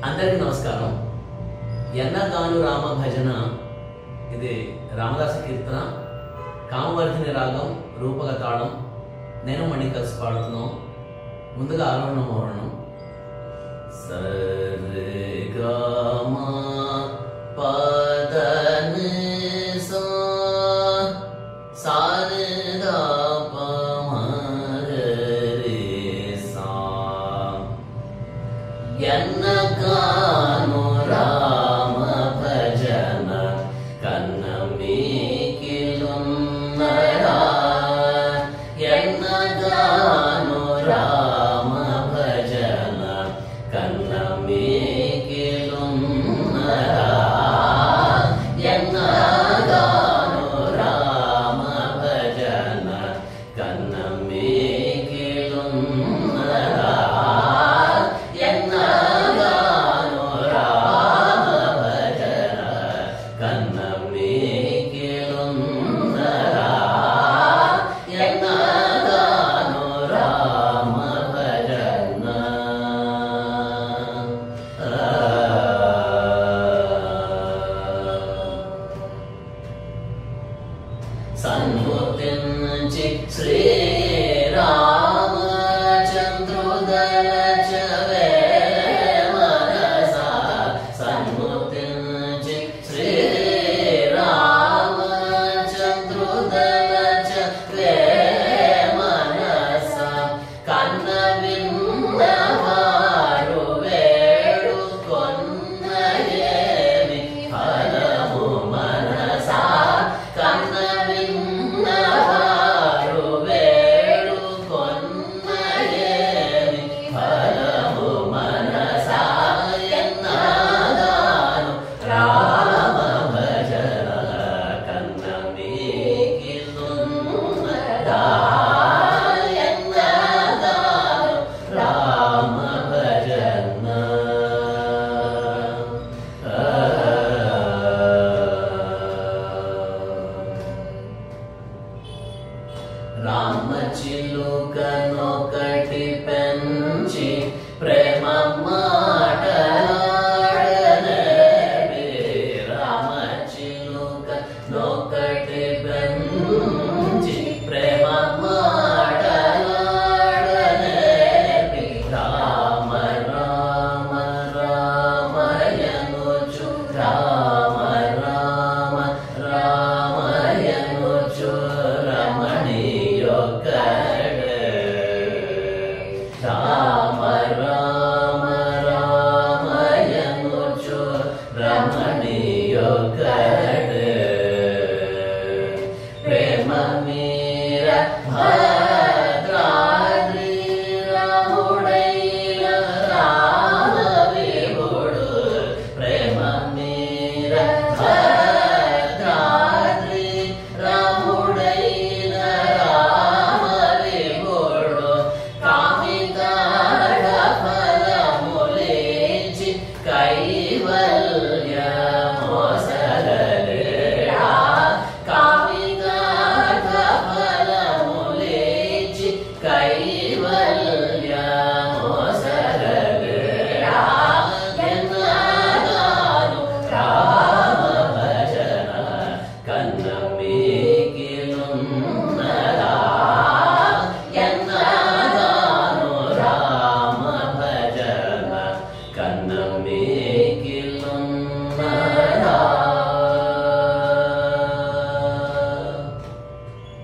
అందరికీ నమస్కారం. ఎన్నగాను రామ భజన ఇది రామదాస కీర్తన, కామవర్ధిని రాగం, రూపక తాళం. నేను మణి కలిసి పాడుతున్నాం. ముందుగా ఆరోహణం మోహరణం. సరిగమ పదన సా సానిదా పమగరి సా ఎన్నగాను రామ భజన కన్నమీకిలున్నరా ఎన్నగాను రామ భజన కన్నమీకిలున్నరా ఎన్నగాను రామ భజన కన్నమీకిలున్నరా ఎన్నగాను రామ భజన కన్నమీకిలున్నరా ఎన్నగాను రామ భజన సన్ముతించి శ్రీరామచంద్రుదలచవే మనసా సన్ముతించి శ్రీరామచంద్రుదలచవే మనసా కన్న విన్నవారు వేడుకొన్న ఏమి ఫలము మనసా కన్న విన్నవారు వేడుకొన్న ఏమి ఫలము మనసా ఎన్నగాను రామ భజన కన్నమీకిలున్నరా ఎన్నగాను రామ భజన రామ చిలుకనొకటి పెంచి ప్రేమ మాటలాడనేవి రామ చిలుకనొకటి పెంచి ప్రేమ మాటలాడనేవి రామ రామ రామయనుచు రామ రామ రామయనుచు రమణీయొక్కడే రామ రామ రామయనుచు రమణీయొక్కడే ప్రేమ మీర భద్రాద్రి రాముడైన రామ విభుడు ప్రేమ మీర భద్రాద్రి రాముడైన రామ విభుడు కామికాడ ఫలములించి కైవల్యమొసగలేడా కామికాడ ఫలములించి కైవల్యమొసగలేడా ఎన్నగాను రామ భజన కన్నమీకిలున్నరా ఎన్నగాను రామ భజన కన్నమీకిలున్నరా